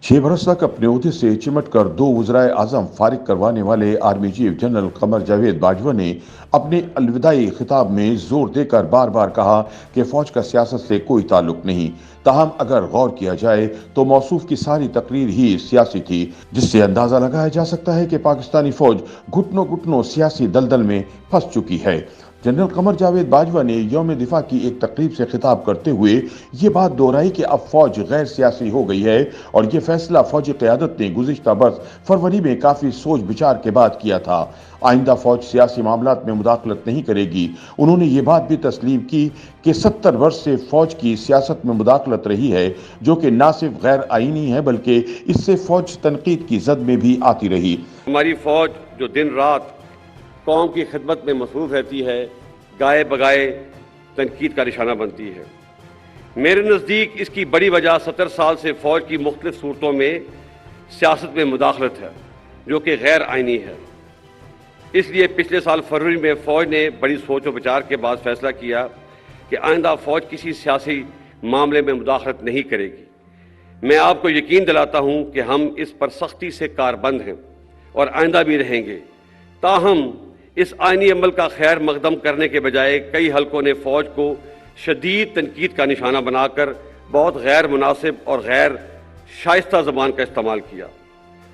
6 बरस तक अपने ओहदे से चिमट कर 2 वज़राए आज़म फारिग करवाने वाले army chief general Qamar Javed Bajwa ने अपने अलविदाई खिताब में जोर देकर बार बार कहा कि फौज का सियासत से कोई ताल्लुक नहीं। ताहम अगर गौर किया जाए तो मौसूफ की सारी तकरीर ही सियासी थी, जिससे अंदाजा लगाया जा सकता है कि पाकिस्तानी फौज घुटनों घुटनों सियासी दलदल में फंस चुकी है। जनरल कमर जावेद बाजवा ने यौम दिफा की एक तकरीब से खिताब करते हुए ये बात दोहराई कि अब फौज गैर सियासी हो गई है और ये फैसला फौजी क़यादत ने गुज़िश्ता बरस फरवरी में काफ़ी सोच विचार के बाद किया था। आइंदा फौज सियासी मामलात में मुदाखलत नहीं करेगी। उन्होंने ये बात भी तस्लीम की कि 70 वर्ष से फौज की सियासत में मुदाखलत रही है, जो कि ना सिर्फ गैर आईनी है बल्कि इससे फौज तनकीद की जद में भी आती रही। हमारी फौज जो दिन रात कौम की खिदमत में मसरूफ़ रहती है, गाए बगाए तनकीद का निशाना बनती है। मेरे नज़दीक इसकी बड़ी वजह 70 साल से फ़ौज की मुख्तलिफ सूरतों में सियासत में मुदाखलत है, जो कि गैर आइनी है। इसलिए पिछले साल फरवरी में फ़ौज ने बड़ी सोच और विचार के बाद फैसला किया कि आइंदा फ़ौज किसी सियासी मामले में मुदाखलत नहीं करेगी। मैं आपको यकीन दिलाता हूँ कि हम इस पर सख्ती से कारबंद हैं और आइंदा भी रहेंगे। ताहम इस आइनी अमल का खैर मकदम करने के बजाय कई हलकों ने फ़ौज को शदीद तनकीद का निशाना बनाकर बहुत गैर मुनासिब और गैर शाइस्ता ज़बान का इस्तेमाल किया।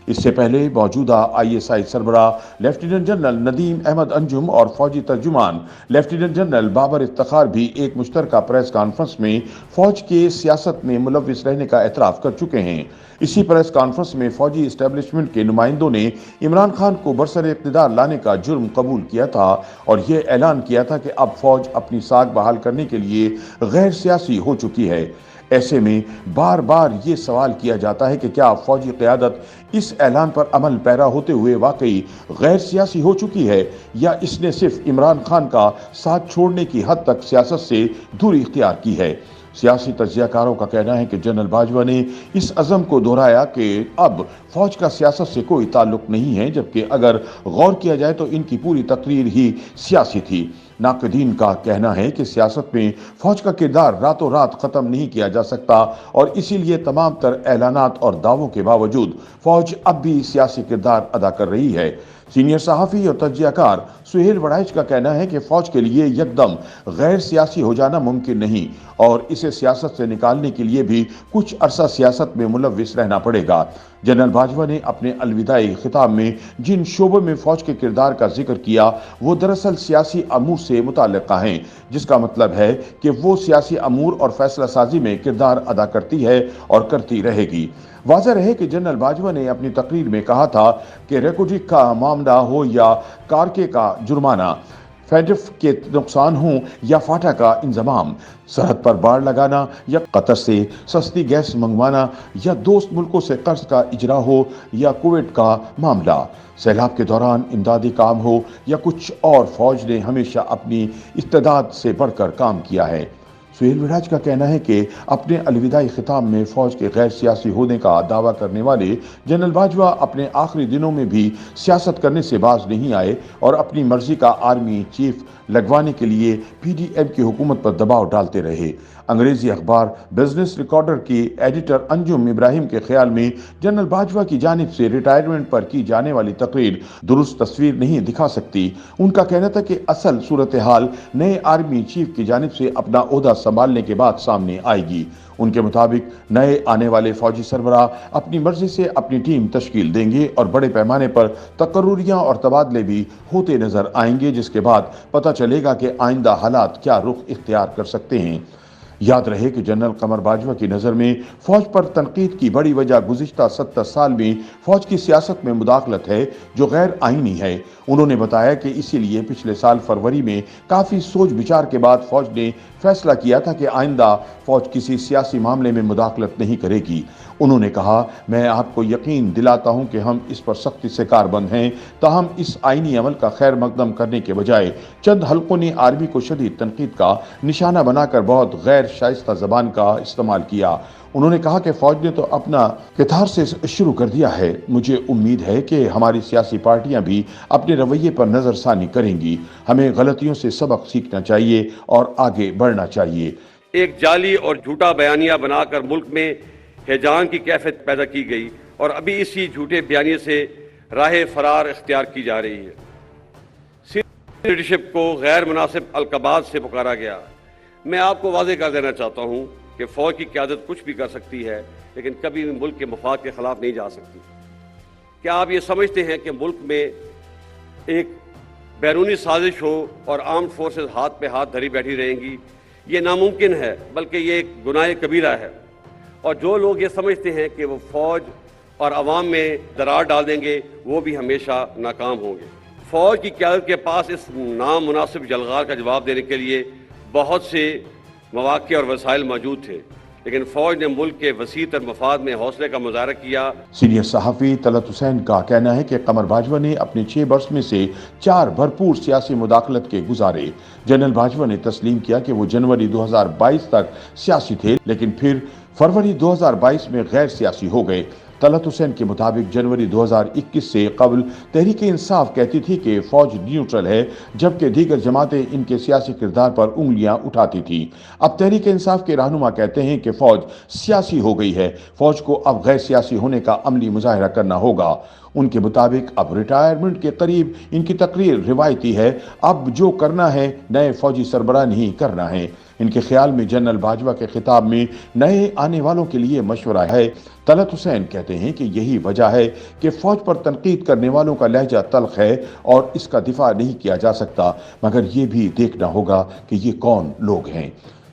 इससे पहले मौजूदा ISI सरबराह लेफ्टिनेंट जनरल नदीम अहमद अंजुम और फौजी तर्जुमान लेफ्टिनेंट जनरल बाबर इफ्तिखार भी एक मुश्तरका प्रेस कॉन्फ्रेंस में फौज के सियासत में मुलव्विस रहने का एतराफ़ कर चुके हैं। इसी प्रेस कॉन्फ्रेंस में फौजी इस्टेब्लिशमेंट के नुमाइंदों ने इमरान खान को बरसर इक़्तिदार लाने का जुर्म कबूल किया था और ये ऐलान किया था कि अब फौज अपनी साख बहाल करने के लिए गैर सियासी हो चुकी है। ऐसे में बार बार ये सवाल किया जाता है कि क्या फौजी क़यादत इस ऐलान पर अमल पैरा होते हुए वाकई गैर सियासी हो चुकी है या इसने सिर्फ इमरान खान का साथ छोड़ने की हद तक सियासत से दूरी इख्तियार की है। सियासी तज्ज़ियाकारों का कहना है कि जनरल बाजवा ने इस अज़म को दोहराया कि अब फौज का सियासत से कोई ताल्लुक नहीं है, जबकि अगर गौर किया जाए तो इनकी पूरी तकरीर ही सियासी थी। नाक़दीन का कहना है कि सियासत में फौज का किरदार रातों रात ख़त्म नहीं किया जा सकता और इसीलिए तमाम तर ऐलानात और दावों के बावजूद फौज अब भी सियासी किरदार अदा कर रही है। सीनियर सहाफ़ी और तज्ज़ियाकार सुहेल वड़ाइच का कहना है कि फौज के लिए यकदम गैर सियासी हो जाना मुमकिन नहीं और इसे सियासत से निकालने के लिए भी कुछ अरसा सियासत में मुलव्विस रहना पड़ेगा। जनरल बाजवा ने अपने अलविदाई खिताब में जिन शोबों में फौज के किरदार का जिक्र किया वो दरअसल सियासी अमूर से मुताल्लिक़ हैं, जिसका मतलब है कि वो सियासी अमूर और फैसला साजी में किरदार अदा करती है और करती रहेगी। वाज़ेह रहे कि जनरल बाजवा ने अपनी तकरीर में कहा था कि रेकोडिक का मामला हो या कारके का जुर्माना, फैडफ के नुकसान हो या फाटा का इंजमाम, सरहद पर बाड़ लगाना या कतर से सस्ती गैस मंगवाना या दोस्त मुल्कों से कर्ज का इजरा हो या कुवैत का मामला, सैलाब के दौरान इमदादी काम हो या कुछ और, फौज ने हमेशा अपनी इस्तेदाद से बढ़कर काम किया है। सुहेल वड़ाइच का कहना है कि अपने अलविदाई खिताब में फौज के गैर सियासी होने का दावा करने वाले जनरल बाजवा अपने आखिरी दिनों में भी सियासत करने से बाज नहीं आए और अपनी मर्जी का आर्मी चीफ लगवाने के लिए PDM की हुकूमत पर दबाव डालते रहे। अंग्रेजी अखबार बिजनेस रिकॉर्डर की एडिटर अंजुम इब्राहिम के ख्याल में जनरल बाजवा की जानिब से रिटायरमेंट पर की जाने वाली तकरीर दुरुस्त तस्वीर नहीं दिखा सकती। उनका कहना था कि असल सूरत हाल नए आर्मी चीफ की जानिब से अपना ओहदा संभालने के बाद सामने आएगी। उनके मुताबिक नए आने वाले फौजी सरबराह अपनी मर्जी से अपनी टीम तश्कील देंगे और बड़े पैमाने पर तकर्रुरियां और तबादले भी होते नजर आएंगे, जिसके बाद पता चलेगा कि आइंदा हालात क्या रुख इख्तियार कर सकते हैं। याद रहे कि जनरल कमर बाजवा की नज़र में फौज पर तनकीद की बड़ी वजह गुज़िश्ता 70 साल में फौज की सियासत में मुदाखलत है, जो गैर आईनी है। उन्होंने बताया कि इसीलिए पिछले साल फरवरी में काफ़ी सोच विचार के बाद फौज ने फैसला किया था कि आइंदा फौज किसी सियासी मामले में मुदाखलत नहीं करेगी। उन्होंने कहा, मैं आपको यकीन दिलाता हूं कि हम इस पर सख्ती से कारबंद हैं, ताहम इस आईनी अमल का खैर मकदम करने के बजाय चंद हल्कों ने आर्मी को शदीद तनकीद का निशाना बनाकर बहुत गैर शाइस्ता ज़बान का इस्तेमाल किया। उन्होंने कहा कि फौज ने तो अपना कितार से शुरू कर दिया है। मुझे उम्मीद है कि हमारी सियासी पार्टियां भी अपने रवैये पर नज़रसानी करेंगी। हमें गलतियों से सबक सीखना चाहिए और आगे बढ़ना चाहिए। एक जाली और झूठा बयानिया बनाकर मुल्क में ہیجان کی کیفیت پیدا کی گئی اور ابھی اسی جھوٹے بیانیے سے راہ فرار اختیار کی جا رہی ہے۔ سینئر لیڈرشپ کو غیر مناسب القابات سے پکارا گیا۔ میں آپ کو واضح کر دینا چاہتا ہوں کہ فوج کی قیادت کچھ بھی کر سکتی ہے لیکن کبھی بھی ملک کے مفاد کے خلاف نہیں جا سکتی۔ کیا آپ یہ سمجھتے ہیں کہ ملک میں ایک بیرونی سازش ہو اور آرمڈ فورسز ہاتھ پہ ہاتھ دھری بیٹھی رہیں گی؟ یہ ناممکن ہے، بلکہ یہ ایک گناہ کبیرہ ہے۔ اور جو لوگ یہ سمجھتے ہیں کہ وہ فوج اور عوام میں درار ڈال دیں گے وہ بھی ہمیشہ ناکام ہوں گے۔ فوج کی قیادت کے پاس اس نامناسب جلغار کا جواب دینے کے لیے بہت سے مواقع اور وسائل موجود تھے، لیکن فوج نے ملک کے وسیع تر مفاد میں حوصلے کا مظاہرہ کیا۔ سینئر صحافی طلعت حسین کا کہنا ہے کہ قمر باجوہ نے اپنے 6 برس میں سے 4 بھرپور سیاسی مداخلت کے گزارے۔ جنرل باجوہ نے تسلیم کیا کہ وہ جنوری 2022 تک سیاسی تھے لیکن پھر فروری 2022 میں غیر سیاسی ہو گئے۔ طلعت حسین کے مطابق جنوری 2021 سے قبل تحریک انصاف کہتی تھی کہ فوج نیوٹرل ہے، جبکہ دیگر جماعتیں ان کے سیاسی کردار پر انگلیاں اٹھاتی تھی۔ اب تحریک انصاف کے رہنما کہتے ہیں کہ فوج سیاسی ہو گئی ہے، فوج کو اب غیر سیاسی ہونے کا عملی مظاہرہ کرنا ہوگا۔ ان کے مطابق اب ریٹائرمنٹ کے قریب ان کی تقریر روایتی ہے، اب جو کرنا ہے نئے فوجی سربراہ نہیں کرنا ہے۔ ان کے خیال میں جنرل باجوہ کے خطاب میں نئے آنے والوں کے لیے مشورہ ہے۔ طلعت حسین کہتے ہیں کہ یہی وجہ ہے کہ فوج پر تنقید کرنے والوں کا لہجہ تلخ ہے اور اس کا دفاع نہیں کیا جا سکتا، مگر یہ بھی دیکھنا ہوگا کہ یہ کون لوگ ہیں۔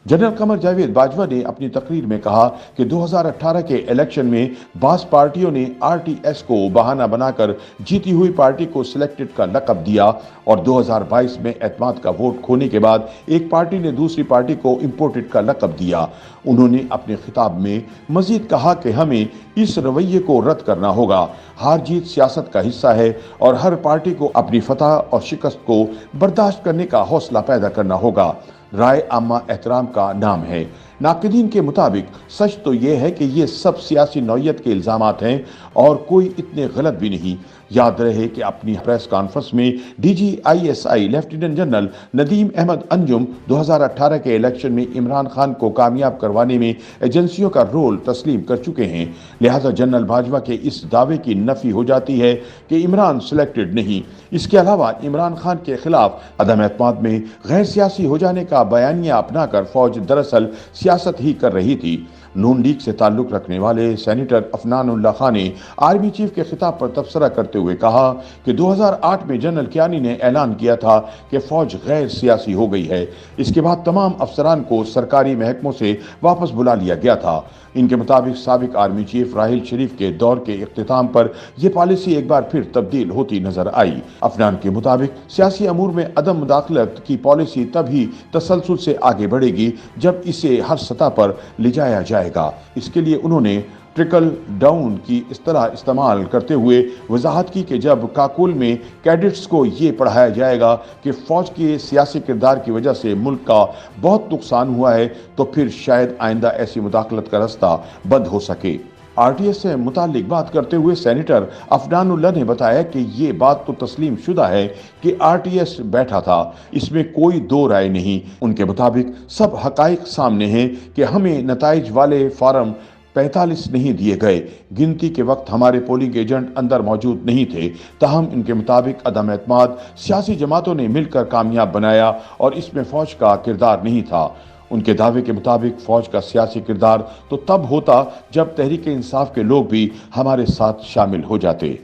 جنرل قمر جاوید باجوہ نے اپنی تقریر میں کہا کہ 2018 کے الیکشن میں بعض پارٹیوں نے RTS کو بہانہ بنا کر جیتی ہوئی پارٹی کو سلیکٹڈ کا لقب دیا اور 2022 میں اعتماد کا ووٹ کھونے کے بعد ایک پارٹی نے دوسری پارٹی کو امپورٹڈ کا لقب دیا۔ انہوں نے اپنے خطاب میں مزید کہا کہ ہمیں اس رویے کو رد کرنا ہوگا۔ ہار جیت سیاست کا حصہ ہے اور ہر پارٹی کو اپنی فتح اور شکست کو برداشت کرنے کا حوصلہ پیدا کرنا ہوگا۔ رائے عامہ احترام کا نام ہے۔ ناقدین کے مطابق سچ تو یہ ہے کہ یہ سب سیاسی نوعیت کے الزامات ہیں اور کوئی اتنے غلط بھی نہیں۔ یاد رہے کہ اپنی پریس کانفرنس میں DGISI lieutenant general Nadeem Ahmed Anjum 2018 کے الیکشن میں عمران خان کو کامیاب کروانے میں ایجنسیوں کا رول تسلیم کر چکے ہیں، لہذا جنرل باجوہ کے اس دعوے کی نفی ہو جاتی ہے کہ عمران سلیکٹڈ نہیں۔ اس کے علاوہ عمران خان کے خلاف عدم اعتماد میں غیر سیاسی ہو جانے کا بیانیہ اپنا کر فوج دراصل سیاست ہی کر رہی تھی۔ نون لیگ سے تعلق رکھنے والے سینیٹر عفنان اللہ خان نے آرمی چیف کے خطاب پر تبصرہ کرتے ہوئے کہا کہ 2008 میں جنرل کیانی نے اعلان کیا تھا کہ فوج غیر سیاسی ہو گئی ہے۔ اس کے بعد تمام افسران کو سرکاری محکموں سے واپس بلا لیا گیا تھا۔ ان کے مطابق سابق آرمی چیف راحیل شریف کے دور کے اختتام پر یہ پالیسی ایک بار پھر تبدیل ہوتی نظر آئی۔ عفنان کے مطابق سیاسی امور میں عدم مداخلت کی پالیسی تب ہی تسلسل سے آگے بڑھے گی جب اسے ہر سطح پر لے جایا جائے گا۔ اس کے لیے انہوں نے ٹرکل ڈاؤن کی اصطلاح استعمال کرتے ہوئے وضاحت کی کہ جب کاکول میں کیڈٹس کو یہ پڑھایا جائے گا کہ فوج کے سیاسی کردار کی وجہ سے ملک کا بہت نقصان ہوا ہے تو پھر شاید آئندہ ایسی مداخلت کا رستہ بند ہو سکے۔ RTS سے متعلق بات کرتے ہوئے سینیٹر عفنان اللہ نے بتایا کہ یہ بات تو تسلیم شدہ ہے کہ RTS بیٹھا تھا، اس میں کوئی دو رائے نہیں۔ ان کے مطابق سب حقائق سامنے ہیں کہ ہمیں نتائج والے فارم 45 نہیں دیے گئے۔ گنتی کے وقت ہمارے پولنگ ایجنٹ اندر موجود نہیں تھے، تاہم ان کے مطابق عدم اعتماد سیاسی جماعتوں نے مل کر کامیاب بنایا اور اس میں فوج کا کردار نہیں تھا۔ ان کے دعوے کے مطابق فوج کا سیاسی کردار تو تب ہوتا جب تحریک انصاف کے لوگ بھی ہمارے ساتھ شامل ہو جاتے۔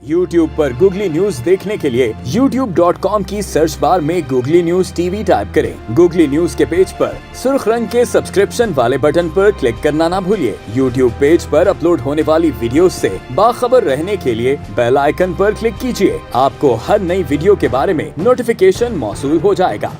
YouTube پر گوگلی نیوز دیکھنے کے لیے youtube.com کی سرچ بار میں گوگلی نیوز TV ٹائپ کریں۔ گوگلی نیوز کے پیج پر سرخ رنگ کے سبسکرپشن والے بٹن پر کلک کرنا نہ بھولیے۔ YouTube پیج پر اپلوڈ ہونے والی ویڈیوز سے باخبر رہنے کے لیے بیل آئیکن پر کلک کیجیے۔ آپ کو ہر نئی ویڈیو کے بارے میں نوٹیفیکیشن موصول ہو جائے گا۔